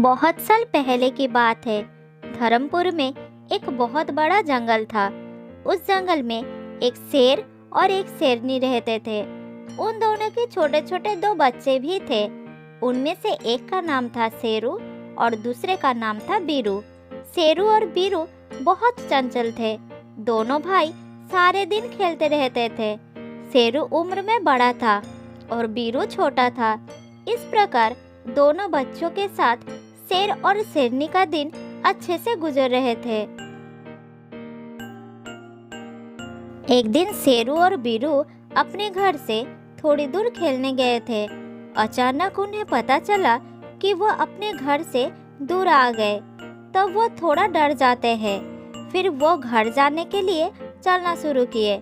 बहुत साल पहले की बात है। धर्मपुर में एक बहुत बड़ा जंगल था। उस जंगल में एक शेर और एक शेरनी रहते थे। उन दोनों के छोटे छोटे दो बच्चे भी थे। उनमें से एक का नाम था शेरू और दूसरे का नाम था बीरू। शेरू और बीरू बहुत चंचल थे। दोनों भाई सारे दिन खेलते रहते थे। शेरू उम्र में बड़ा था और बीरू छोटा था। इस प्रकार दोनों बच्चों के साथ शेर और शेरनी का दिन अच्छे से गुजर रहे थे। एक दिन शेरू और बीरू अपने घर से थोड़ी दूर खेलने गए थे। अचानक उन्हें पता चला कि वो अपने घर से दूर आ गए। तब वो थोड़ा डर जाते हैं। फिर वो घर जाने के लिए चलना शुरू किए।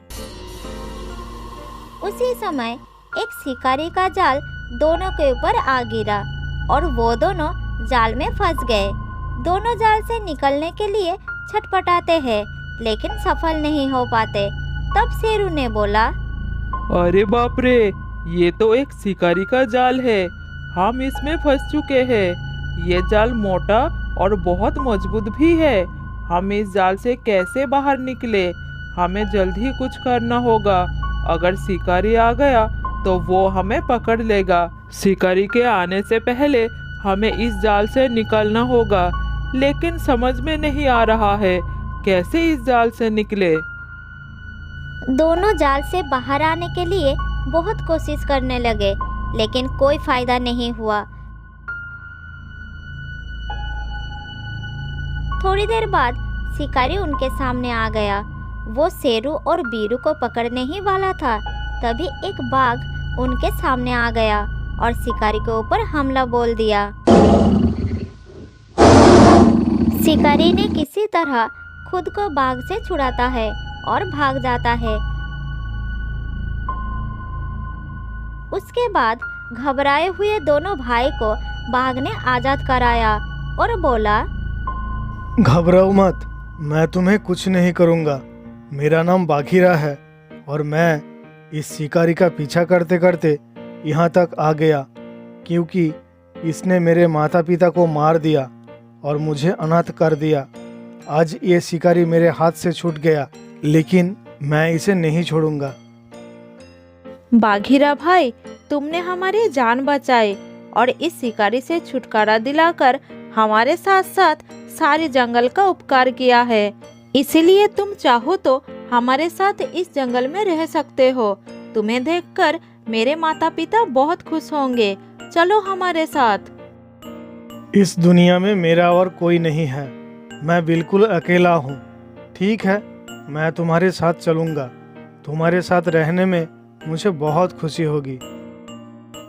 उसी समय एक शिकारी का जाल दोनों के ऊपर आ गिरा और वो दोनों जाल में फंस गए। दोनों जाल से निकलने के लिए छटपटाते हैं लेकिन सफल नहीं हो पाते। तब शेरू ने बोला, अरे बाप रे, ये तो एक शिकारी का जाल है। हम इसमें फंस चुके हैं। ये जाल मोटा और बहुत मजबूत भी है। हम इस जाल से कैसे बाहर निकले? हमें जल्द ही कुछ करना होगा। अगर शिकारी आ गया तो वो हमें पकड़ लेगा। शिकारी के आने से पहले हमें इस जाल से निकलना होगा। लेकिन समझ में नहीं आ रहा है कैसे इस जाल से निकले। दोनों जाल से बाहर आने के लिए बहुत कोशिश करने लगे लेकिन कोई फायदा नहीं हुआ। थोड़ी देर बाद शिकारी उनके सामने आ गया। वो शेरू और बीरू को पकड़ने ही वाला था। तभी एक बाघ उनके सामने आ गया और शिकारी के ऊपर हमला बोल दिया। शिकारी ने किसी तरह खुद को बाघ से छुड़ाता है और भाग जाता है। उसके बाद घबराए हुए दोनों भाई को बाघ ने आजाद कराया और बोला, घबराओ मत, मैं तुम्हें कुछ नहीं करूँगा। मेरा नाम बाघीरा है और मैं इस शिकारी का पीछा करते करते यहाँ तक आ गया क्योंकि इसने मेरे माता पिता को मार दिया और मुझे अनाथ कर दिया। आज ये शिकारी मेरे हाथ से छूट गया लेकिन मैं इसे नहीं छोड़ूंगा। बाघीरा भाई, तुमने हमारी जान बचाई और इस शिकारी से छुटकारा दिलाकर हमारे साथ साथ सारे जंगल का उपकार किया है। इसलिए तुम चाहो तो हमारे साथ इस जंगल में रह सकते हो। तुम्हें देखकर मेरे माता पिता बहुत खुश होंगे। चलो हमारे साथ। इस दुनिया में मेरा और कोई नहीं है। मैं बिल्कुल अकेला हूँ। ठीक है, मैं तुम्हारे साथ चलूँगा। तुम्हारे साथ रहने में मुझे बहुत खुशी होगी।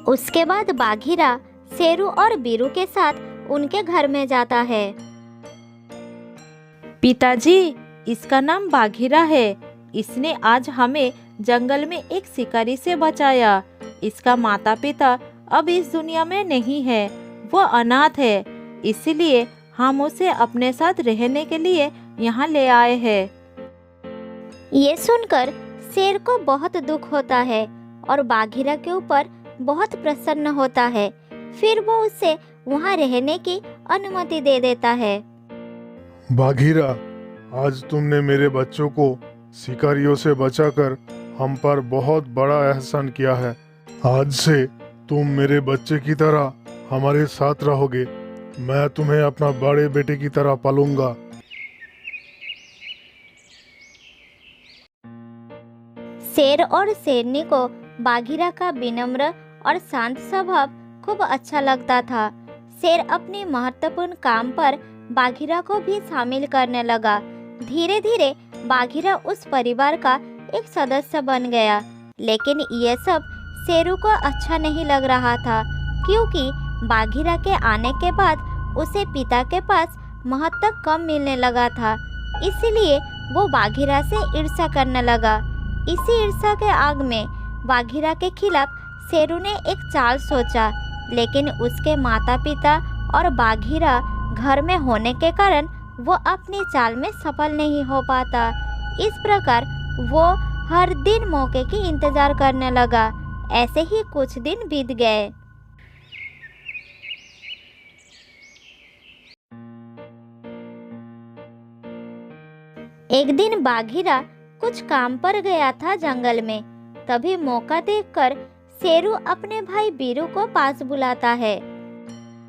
उसके बाद बाघीरा शेरू और बीरू के साथ उनके घर में जाता है। पिताजी, इसका नाम बाघीरा है। इसने आज हमें जंगल में एक शिकारी से बचाया। इसका माता पिता अब इस दुनिया में नहीं है, वो अनाथ है। इसलिए हम उसे अपने साथ रहने के लिए यहाँ ले आए हैं। ये सुनकर शेर को बहुत दुख होता है और बाघीरा के ऊपर बहुत प्रसन्न होता है। फिर वो उसे वहाँ रहने की अनुमति दे देता है। बाघीरा, आज तुमने मेरे बच्चों को शिकारियों से बचाकर हम पर बहुत बड़ा एहसान किया है। आज से तुम मेरे बच्चे की तरह हमारे साथ रहोगे। मैं तुम्हें अपना बड़े बेटे की तरह पालूंगा। शेर और शेरनी को बाघीरा का विनम्र और शांत स्वभाव खूब अच्छा लगता था। शेर अपने महत्वपूर्ण काम पर बाघीरा को भी शामिल करने लगा। धीरे धीरे बाघीरा उस परिवार का एक सदस्य बन गया। लेकिन ये सब शेरू को अच्छा नहीं लग रहा था क्योंकि बाघीरा के आने के बाद उसे पिता के पास महत्व कम मिलने लगा था। इसलिए वो बाघीरा से ईर्ष्या करने लगा। इसी ईर्ष्या के आग में बाघीरा के खिलाफ शेरू ने एक चाल सोचा। लेकिन उसके माता पिता और बाघीरा घर में होने के कारण वो अपनी चाल में सफल नहीं हो पाता। इस प्रकार वो हर दिन मौके की इंतजार करने लगा। ऐसे ही कुछ दिन बीत गए। एक दिन बाघीरा कुछ काम पर गया था जंगल में। तभी मौका देखकर शेरू अपने भाई बीरू को पास बुलाता है।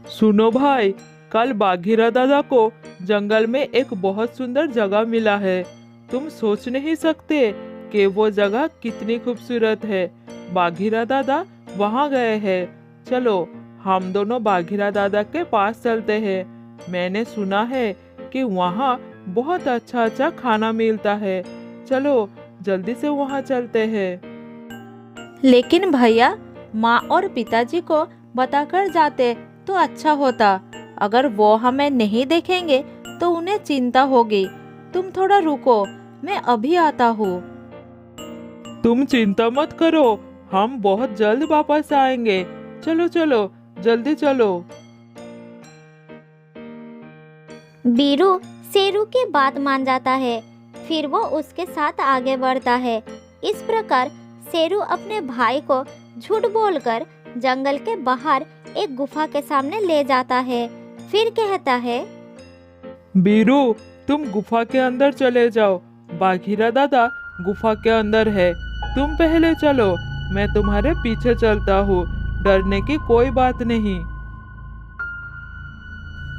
सुनो भाई, कल बाघीरा दादा को जंगल में एक बहुत सुंदर जगह मिला है। तुम सोच नहीं सकते कि वो जगह कितनी खूबसूरत है। बाघीरा दादा वहाँ गए हैं। चलो हम दोनों बाघीरा दादा के पास चलते हैं। मैंने सुना है कि वहाँ बहुत अच्छा अच्छा खाना मिलता है। चलो जल्दी से वहाँ चलते हैं। लेकिन भैया, माँ और पिताजी को बताकर जाते तो अच्छा होता। अगर वो हमें नहीं देखेंगे तो उन्हें चिंता होगी। तुम थोड़ा रुको, मैं अभी आता हूँ। तुम चिंता मत करो, हम बहुत जल्द वापस आएंगे। चलो चलो जल्दी चलो। बीरू शेरू की बात मान जाता है। फिर वो उसके साथ आगे बढ़ता है। इस प्रकार शेरू अपने भाई को झूठ बोलकर जंगल के बाहर एक गुफा के सामने ले जाता है। फिर कहता है, बीरू, तुम गुफा के अंदर चले जाओ। बाघीरा दादा गुफा के अंदर है। तुम पहले चलो, मैं तुम्हारे पीछे चलता हूँ। डरने की कोई बात नहीं।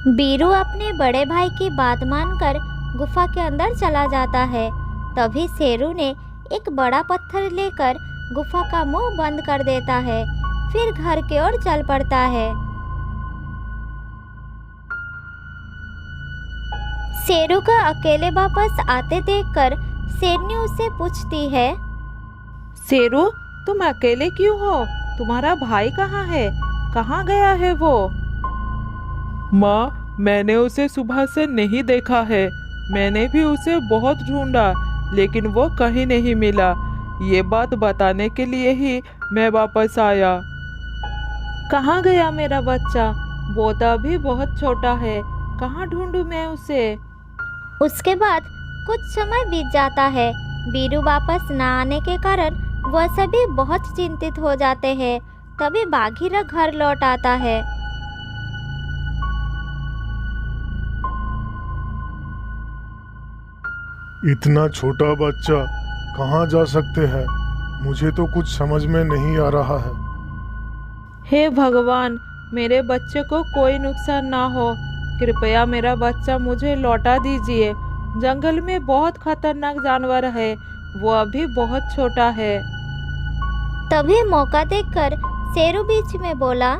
बीरू अपने बड़े भाई की बात मानकर गुफा के अंदर चला जाता है। तभी शेरू ने एक बड़ा पत्थर लेकर गुफा का मुंह बंद कर देता है। फिर घर की ओर चल पड़ता है। शेरू का अकेले वापस आते देखकर शेरनी उससे पूछती है, शेरू, तुम अकेले क्यों हो? तुम्हारा भाई कहाँ है? कहाँ गया है वो? माँ, मैंने उसे सुबह से नहीं देखा है। मैंने भी उसे बहुत ढूंढा, लेकिन वो कहीं नहीं मिला। ये बात बताने के लिए ही मैं वापस आया। कहाँ गया मेरा बच्चा? वो तो अभी बहुत छोटा है। कहाँ ढूंढूं मैं उसे? उसके बाद कुछ समय बीत जाता है। बीरू वापस न आने के कारण वह सभी बहुत चिंतित हो जाते हैं। तभी बाघीरा घर लौट आता है। इतना छोटा बच्चा कहाँ जा सकते हैं? मुझे तो कुछ समझ में नहीं आ रहा है। हे भगवान, मेरे बच्चे को कोई नुकसान ना हो। कृपया मेरा बच्चा मुझे लौटा दीजिए। जंगल में बहुत खतरनाक जानवर है। वो अभी बहुत छोटा है। तभी मौका देखकर शेरू बीच में बोला,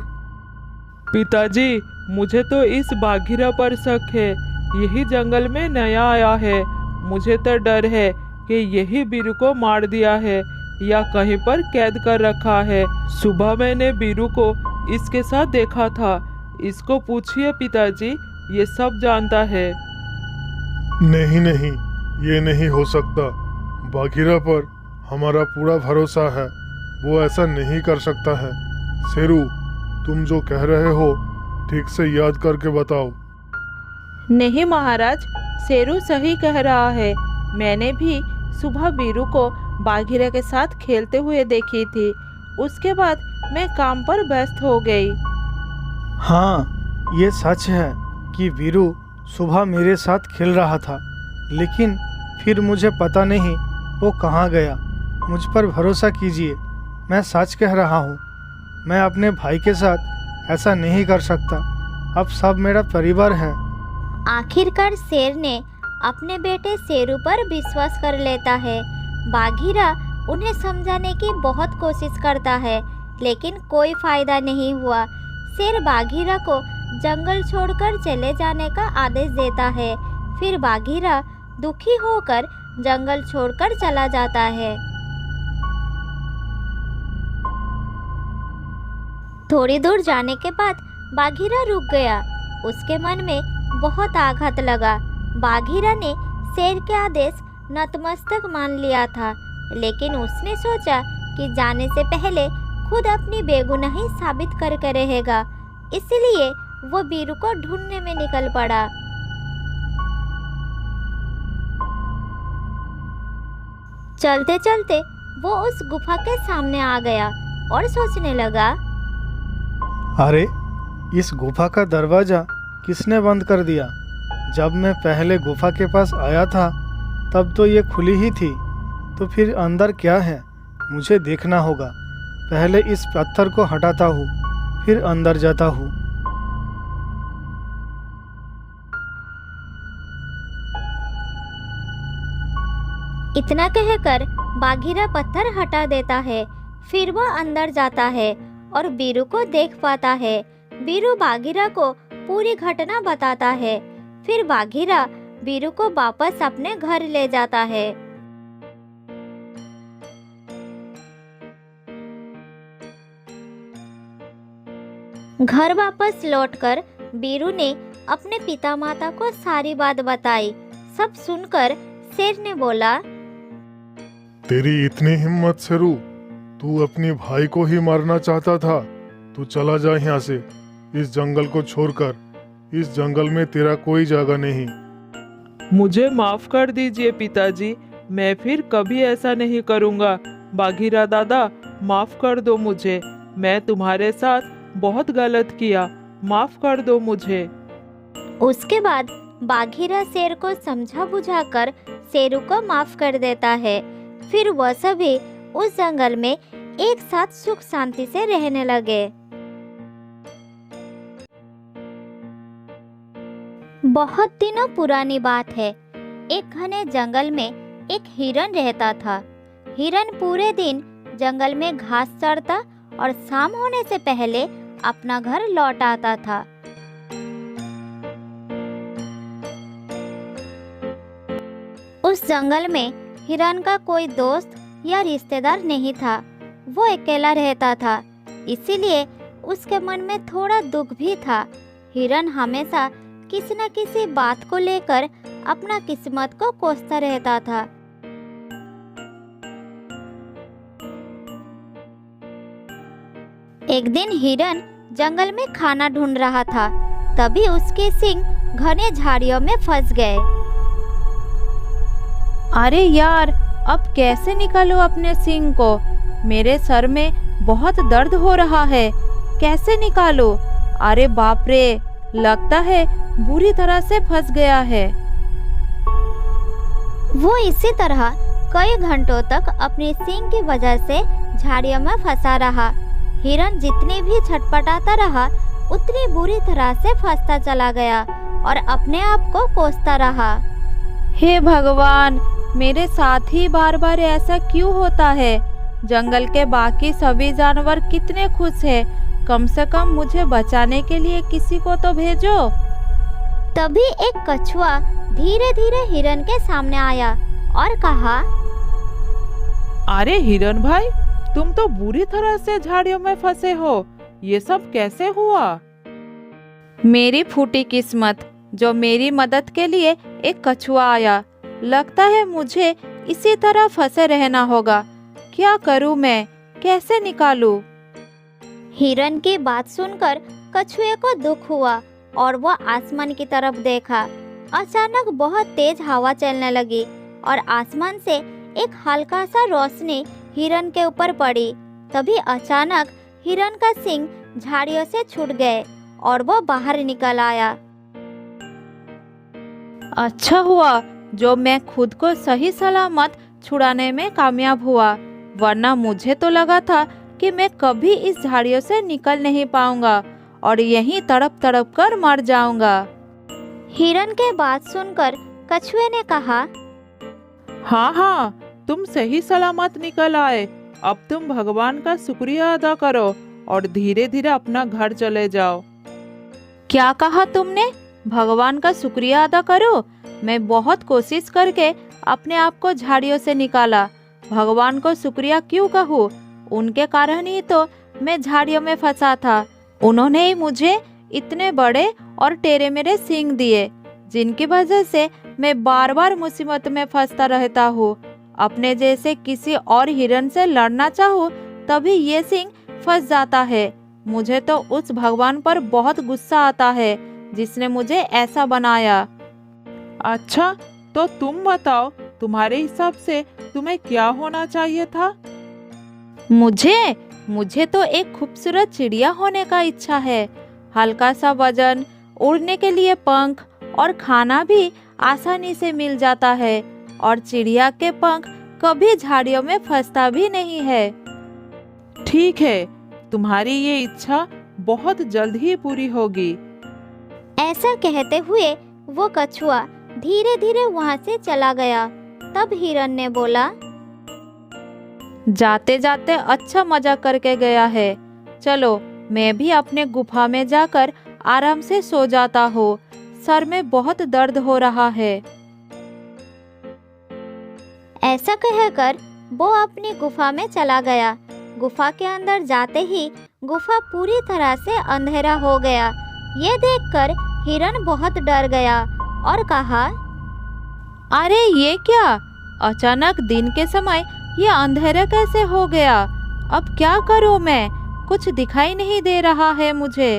पिताजी, मुझे तो इस बाघीरा पर शक है। यही जंगल में नया आया है। मुझे तो डर है कि यही बीरू को मार दिया है या कहीं पर कैद कर रखा है। सुबह मैंने बीरू को इसके साथ देखा था। इसको पूछिए पिताजी, ये सब जानता है। नहीं नहीं, ये नहीं हो सकता। बाघीरा पर हमारा पूरा भरोसा है। वो ऐसा नहीं कर सकता है। शेरू, तुम जो कह रहे हो ठीक से याद करके बताओ। नहीं महाराज, शेरू सही कह रहा है। मैंने भी सुबह बीरू को बाघीरा के साथ खेलते हुए देखी थी। उसके बाद मैं काम पर व्यस्त हो गई। हाँ, ये सच है कि वीरू सुबह मेरे साथ खेल रहा था, लेकिन फिर मुझे पता नहीं वो कहाँ गया। मुझ पर भरोसा कीजिए, मैं सच कह रहा हूँ। मैं अपने भाई के साथ ऐसा नहीं कर सकता। अब सब मेरा परिवार है। आखिरकार शेर ने अपने बेटे शेरू पर विश्वास कर लेता है। बाघीरा उन्हें समझाने की बहुत कोशिश करता है, लेकिन कोई फायदा नहीं हुआ। शेर बाघीरा को जंगल छोड़कर चले जाने का आदेश देता है। फिर बाघीरा दुखी होकर जंगल छोड़कर चला जाता है। थोड़ी दूर जाने के बाद बाघीरा रुक गया। उसके मन में बहुत आघात लगा। बाघीरा ने शेर के आदेश नतमस्तक मान लिया था, लेकिन उसने सोचा कि जाने से पहले खुद अपनी बेगुनाही साबित करके रहेगा। इसलिए वो बीरू को ढूंढने में निकल पड़ा। चलते चलते वो उस गुफा के सामने आ गया और सोचने लगा, अरे, इस गुफा का दरवाज़ा किसने बंद कर दिया? जब मैं पहले गुफा के पास आया था तब तो ये खुली ही थी, तो फिर अंदर क्या है मुझे देखना होगा। पहले इस पत्थर को हटाता हूँ, फिर अंदर जाता हूँ। इतना कहकर बाघीरा पत्थर हटा देता है। फिर वह अंदर जाता है और बीरू को देख पाता है। बीरू बाघीरा को पूरी घटना बताता है। फिर बाघीरा बीरू को वापस अपने घर ले जाता है। घर वापस लौटकर बीरू ने अपने पिता माता को सारी बात बताई। सब सुनकर शेर ने बोला, तेरी इतनी हिम्मत शेरू, तू अपनी भाई को ही मारना चाहता था। तू चला जा यहाँ से, इस जंगल को छोड़कर। इस जंगल में तेरा कोई जगह नहीं। मुझे माफ कर दीजिए पिताजी, मैं फिर कभी ऐसा नहीं करूँगा। बाघीरा दादा, माफ कर दो मुझे, मैं तुम्हारे साथ बहुत गलत किया, माफ कर दो मुझे। उसके बाद बाघीरा शेर को समझा बुझाकर शेरू को माफ कर देता है। फिर वह सभी उस जंगल में एक साथ सुख शांति से रहने लगे। बहुत दिनों पुरानी बात है। एक घने जंगल में एक हिरन रहता था। हिरन पूरे दिन जंगल में घास चरता और शाम होने से पहले अपना घर लौट आता था। उस जंगल में हिरन का कोई दोस्त या रिश्तेदार नहीं था। वो अकेला रहता था, इसीलिए उसके मन में थोड़ा दुख भी था। हिरन हमेशा किसी न किसी बात को लेकर अपना किस्मत को कोसता रहता था। एक दिन हिरन जंगल में खाना ढूंढ रहा था, तभी उसके सींग घने झाड़ियों में फंस गए। अरे यार, अब कैसे निकालूं अपने सींग को? मेरे सर में बहुत दर्द हो रहा है, कैसे निकालूं? अरे बाप रे, लगता है बुरी तरह से फंस गया है। वो इसी तरह कई घंटों तक अपनी सींग की वजह से झाड़ियों में फंसा रहा। हिरन जितनी भी छटपटाता रहा, उतनी बुरी तरह से फंसता चला गया और अपने आप को कोसता रहा। हे भगवान, मेरे साथ ही बार बार ऐसा क्यों होता है? जंगल के बाकी सभी जानवर कितने खुश हैं। कम से कम मुझे बचाने के लिए किसी को तो भेजो। तभी एक कछुआ धीरे धीरे हिरन के सामने आया और कहा, अरे हिरन भाई, तुम तो बुरी तरह से झाड़ियों में फंसे हो, ये सब कैसे हुआ? मेरी फूटी किस्मत, जो मेरी मदद के लिए एक कछुआ आया। लगता है मुझे इसी तरह फंसे रहना होगा। क्या करूं मैं, कैसे निकालूं? हिरन की बात सुनकर कछुए को दुख हुआ और वह आसमान की तरफ देखा। अचानक बहुत तेज हवा चलने लगी और आसमान से एक हल्का सा रोशनी हिरन के ऊपर पड़ी। तभी अचानक हिरन का सींग झाड़ियों से छूट गए और वो बाहर निकल आया। अच्छा हुआ जो मैं खुद को सही सलामत छुड़ाने में कामयाब हुआ, वरना मुझे तो लगा था कि मैं कभी इस झाड़ियों से निकल नहीं पाऊंगा और यहीं तड़प तड़प कर मर जाऊंगा। हिरन के बात सुनकर कछुए ने कहा, हाँ हाँ, तुम सही सलामत निकल आए। अब तुम भगवान का शुक्रिया अदा करो और धीरे धीरे अपना घर चले जाओ। क्या कहा तुमने? भगवान का शुक्रिया अदा करो? मैं बहुत कोशिश करके अपने आप को झाड़ियों से निकाला। भगवान को शुक्रिया क्यों कहूँ? उनके कारण ही तो मैं झाड़ियों में फंसा था। उन्होंने ही मुझे इतने बड़े और टेढ़े मेढ़े सींग दिए, जिनकी वजह से मैं बार बार मुसीबत में फंसता रहता हूँ। अपने जैसे किसी और हिरन से लड़ना चाहूँ तभी ये सींग फंस जाता है। मुझे तो उस भगवान पर बहुत गुस्सा आता है जिसने मुझे ऐसा बनाया। अच्छा, तो तुम बताओ, तुम्हारे हिसाब से तुम्हें क्या होना चाहिए था? मुझे तो एक खूबसूरत चिड़िया होने का इच्छा है। हल्का सा वजन, उड़ने के लिए पंख और खाना भी आसानी से मिल जाता है और चिड़िया के पंख कभी झाड़ियों में फंसता भी नहीं है। ठीक है, तुम्हारी ये इच्छा बहुत जल्द ही पूरी होगी। ऐसा कहते हुए वो कछुआ धीरे धीरे वहां से चला गया। तब हिरन ने बोला, जाते जाते अच्छा मजा करके गया है। चलो मैं भी अपने गुफा में जाकर आराम से सो जाता हूँ। सर में बहुत दर्द हो रहा है। ऐसा कहकर वो अपनी गुफा में चला गया। गुफा के अंदर जाते ही गुफा पूरी तरह से अंधेरा हो गया। ये देखकर हिरन बहुत डर गया और कहा, अरे ये क्या, अचानक दिन के समय ये अंधेरा कैसे हो गया? अब क्या करूँ मैं? कुछ दिखाई नहीं दे रहा है मुझे।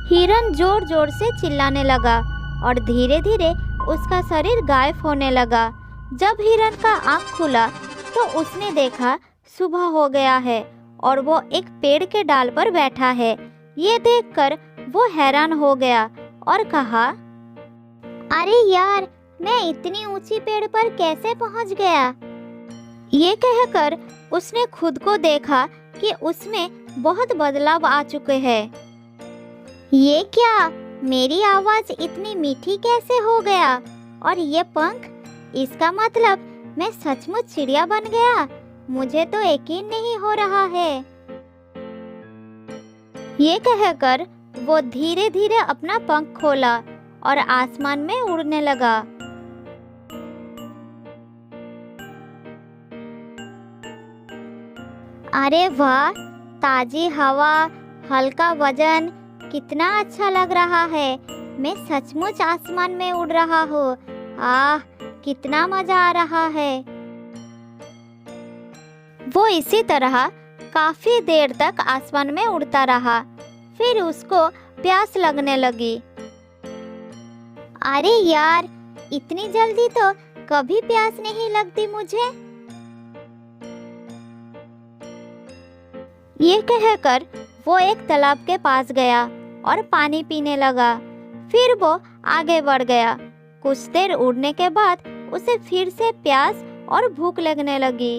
हिरन जोर जोर से चिल्लाने लगा और धीरे धीरे उसका शरीर गायब होने लगा। जब हिरन का आँख खुला तो उसने देखा सुबह हो गया है और वो एक पेड़ के डाल पर बैठा है। ये देखकर वो हैरान हो गया और कहा, अरे यार, मैं इतनी ऊंची पेड़ पर कैसे पहुंच गया? ये कहकर उसने खुद को देखा कि उसमें बहुत बदलाव आ चुके हैं। ये क्या, मेरी आवाज इतनी मीठी कैसे हो गया? और ये पंख, इसका मतलब मैं सचमुच चिड़िया बन गया। मुझे तो यकीन नहीं हो रहा है। ये कहकर वो धीरे धीरे अपना पंख खोला और आसमान में उड़ने लगा। अरे वाह, ताजी हवा, हल्का वजन, कितना अच्छा लग रहा है। मैं सचमुच आसमान में उड़ रहा हूँ। आह, कितना मजा आ रहा है। वो इसी तरह काफी देर तक आसमान में उड़ता रहा। फिर उसको प्यास लगने लगी। अरे यार, इतनी जल्दी तो कभी प्यास नहीं लगती मुझे। ये कहकर वो एक तालाब के पास गया और पानी पीने लगा। फिर वो आगे बढ़ गया। कुछ देर उड़ने के बाद उसे फिर से प्यास और भूख लगने लगी।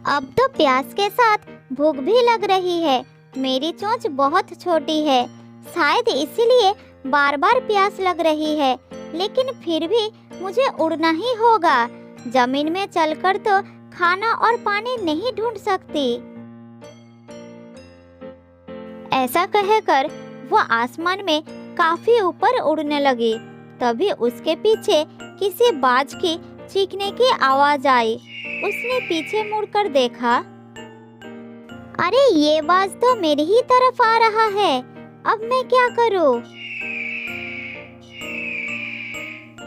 अब तो प्यास के साथ भूख भी लग रही है। मेरी चोंच बहुत छोटी है, शायद इसीलिए बार बार प्यास लग रही है। लेकिन फिर भी मुझे उड़ना ही होगा। जमीन में चलकर तो खाना और पानी नहीं ढूंढ सकती। ऐसा कहकर वो आसमान में काफी ऊपर उड़ने लगी। तभी उसके पीछे किसी बाज की चीखने की आवाज आई। उसने पीछे मुड़कर देखा, अरे ये बाज तो मेरी ही तरफ आ रहा है। अब मैं क्या करूं?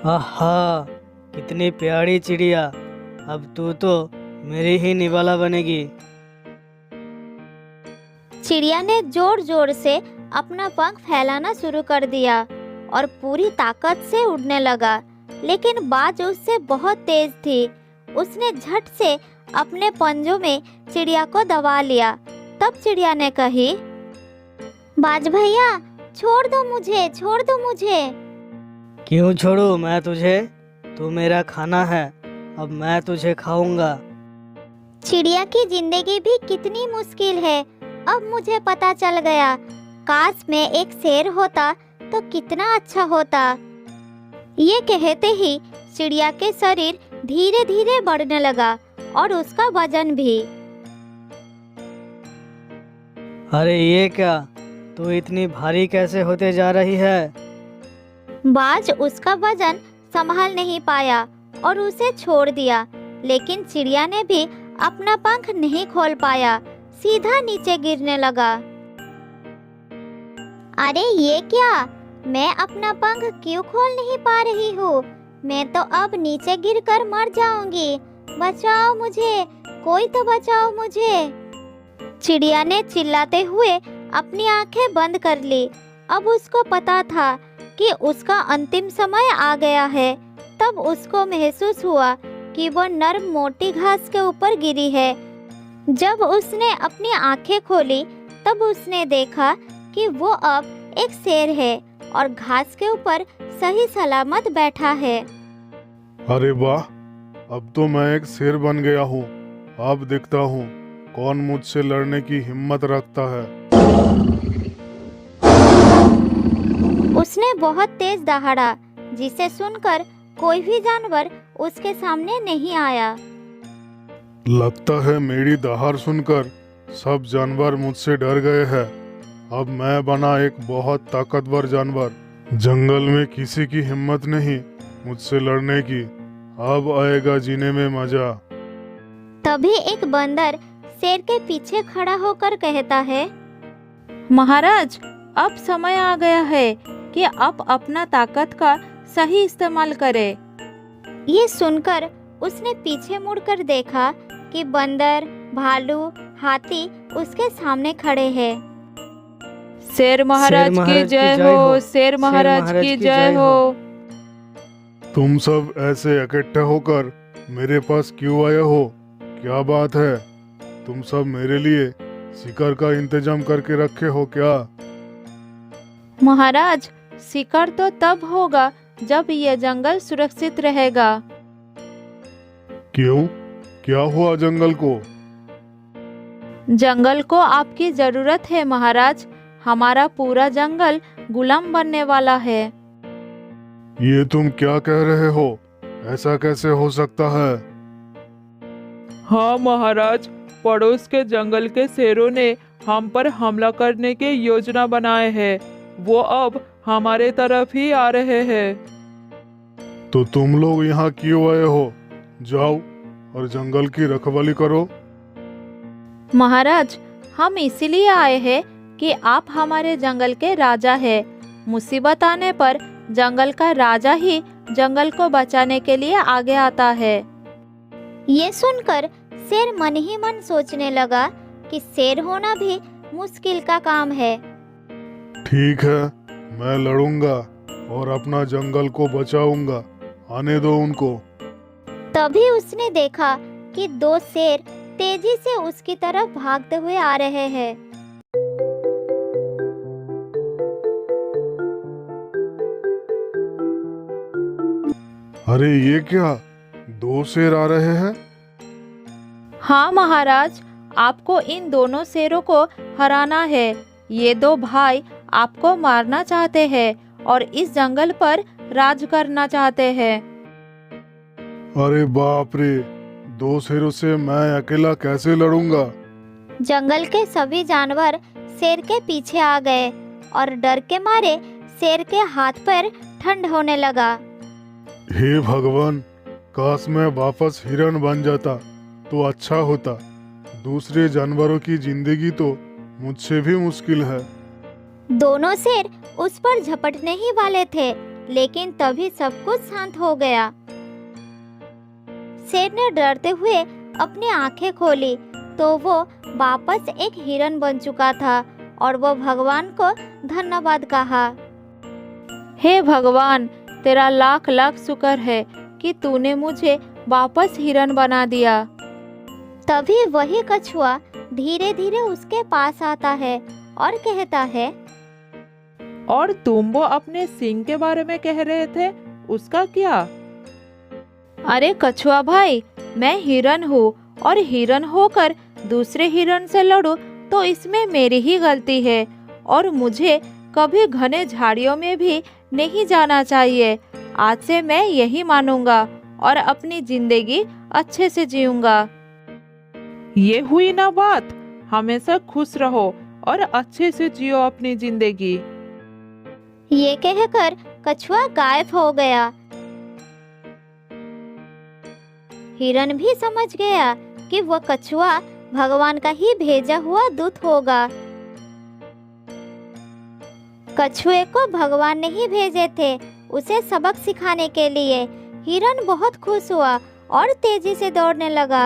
आहा, कितनी प्यारी चिड़िया। अब तू तो मेरी ही निवाला बनेगी। चिड़िया ने जोर जोर से अपना पंख फैलाना शुरू कर दिया और पूरी ताकत से उड़ने लगा। लेकिन बाज उससे बहुत तेज थी। उसने झट से अपने पंजों में चिड़िया को दबा लिया। तब चिड़िया ने कही, बाज भैया, छोड़ दो मुझे, छोड़ दो मुझे। क्यों छोड़ूं मैं तुझे? तू मेरा खाना है, अब मैं तुझे खाऊंगा। चिड़िया की जिंदगी भी कितनी मुश्किल है, अब मुझे पता चल गया। काश मैं एक शेर होता तो कितना अच्छा होता। ये कहते ही चिड़िया के शरीर धीरे धीरे बढ़ने लगा और उसका वजन भी। अरे ये क्या, तू इतनी भारी कैसे होते जा रही है? बाज उसका वजन संभाल नहीं पाया और उसे छोड़ दिया। लेकिन चिड़िया ने भी अपना पंख नहीं खोल पाया, सीधा नीचे गिरने लगा। अरे ये क्या, मैं अपना पंख क्यों खोल नहीं पा रही हूँ? मैं तो अब नीचे गिरकर मर जाऊंगी। बचाओ मुझे, कोई तो बचाओ मुझे। चिड़िया ने चिल्लाते हुए अपनी आंखें बंद कर ली। अब उसको पता था कि उसका अंतिम समय आ गया है। तब उसको महसूस हुआ कि वो नर्म मोटी घास के ऊपर गिरी है। जब उसने अपनी आंखें खोली तब उसने देखा कि वो अब एक शेर है और घास के ऊपर सही सलामत बैठा है। अरे वाह, अब तो मैं एक शेर बन गया हूँ। अब देखता हूँ कौन मुझसे लड़ने की हिम्मत रखता है। उसने बहुत तेज दहाड़ा, जिसे सुनकर कोई भी जानवर उसके सामने नहीं आया। लगता है मेरी दहाड़ सुनकर सब जानवर मुझसे डर गए हैं। अब मैं बना एक बहुत ताकतवर जानवर। जंगल में किसी की हिम्मत नहीं मुझसे लड़ने की। अब आएगा जीने में मजा। तभी एक बंदर शेर के पीछे खड़ा होकर कहता है, महाराज, अब समय आ गया है कि आप अपना ताकत का सही इस्तेमाल करें। ये सुनकर उसने पीछे मुड़कर देखा कि बंदर, भालू, हाथी उसके सामने खड़े हैं। शेर महाराज की जय हो, शेर महाराज की जय हो। तुम सब ऐसे इकट्ठे होकर मेरे पास क्यों आए हो? क्या बात है? तुम सब मेरे लिए शिकार का इंतजाम करके रखे हो क्या? महाराज, शिकार तो तब होगा जब ये जंगल सुरक्षित रहेगा। क्यों? क्या हुआ जंगल को? जंगल को आपकी जरूरत है महाराज। हमारा पूरा जंगल गुलाम बनने वाला है। ये तुम क्या कह रहे हो? ऐसा कैसे हो सकता है? हाँ महाराज, पड़ोस के जंगल के शेरों ने हम पर हमला करने की योजना बनाए हैं। वो अब हमारे तरफ ही आ रहे हैं। तो तुम लोग यहाँ क्यों आए हो? जाओ और जंगल की रखवाली करो। महाराज, हम इसीलिए आए हैं कि आप हमारे जंगल के राजा हैं। मुसीबत आने पर जंगल का राजा ही जंगल को बचाने के लिए आगे आता है। ये सुनकर शेर मन ही मन सोचने लगा कि शेर होना भी मुश्किल का काम है। ठीक है, मैं लड़ूंगा और अपना जंगल को बचाऊंगा। आने दो उनको। तभी उसने देखा कि दो शेर तेजी से उसकी तरफ भागते हुए आ रहे हैं। अरे ये क्या? दो शेर आ रहे हैं? हाँ महाराज, आपको इन दोनों शेरों को हराना है। ये दो भाई आपको मारना चाहते हैं और इस जंगल पर राज करना चाहते हैं। अरे बाप रे, दो शेरों से मैं अकेला कैसे लड़ूंगा? जंगल के सभी जानवर शेर के पीछे आ गए और डर के मारे शेर के हाथ पैर ठंड होने लगा। हे भगवान, काश मैं वापस हिरन बन जाता तो अच्छा होता। दूसरे जानवरों की जिंदगी तो मुझसे भी मुश्किल है। दोनों शेर उस पर झपटने ही वाले थे, लेकिन तभी सब कुछ शांत हो गया। शेर ने डरते हुए अपनी आंखें खोली तो वो वापस एक हिरन बन चुका था और वो भगवान को धन्यवाद कहा। हे भगवान, तेरा लाख लाख शुक्र है कि तूने मुझे वापस हिरन बना दिया। तभी वही कछुआ धीरे धीरे उसके पास आता है और कहता है, और तुम वो अपने सींग के बारे में कह रहे थे, उसका क्या? अरे कछुआ भाई, मैं हिरन हूँ और हिरन होकर दूसरे हिरन से लड़ूं तो इसमें मेरी ही गलती है और मुझे कभी घने झाड़ियों में भी नहीं जाना चाहिए। आज से मैं यही मानूंगा और अपनी जिंदगी अच्छे से जीऊंगा। ये हुई ना बात। हमेशा खुश रहो और अच्छे से जियो अपनी जिंदगी। ये कहकर कछुआ गायब हो गया। हिरन भी समझ गया कि वह कछुआ भगवान का ही भेजा हुआ दूत होगा। कछुए को भगवान ने ही भेजे थे उसे सबक सिखाने के लिए। हिरन बहुत खुश हुआ और तेजी से दौड़ने लगा।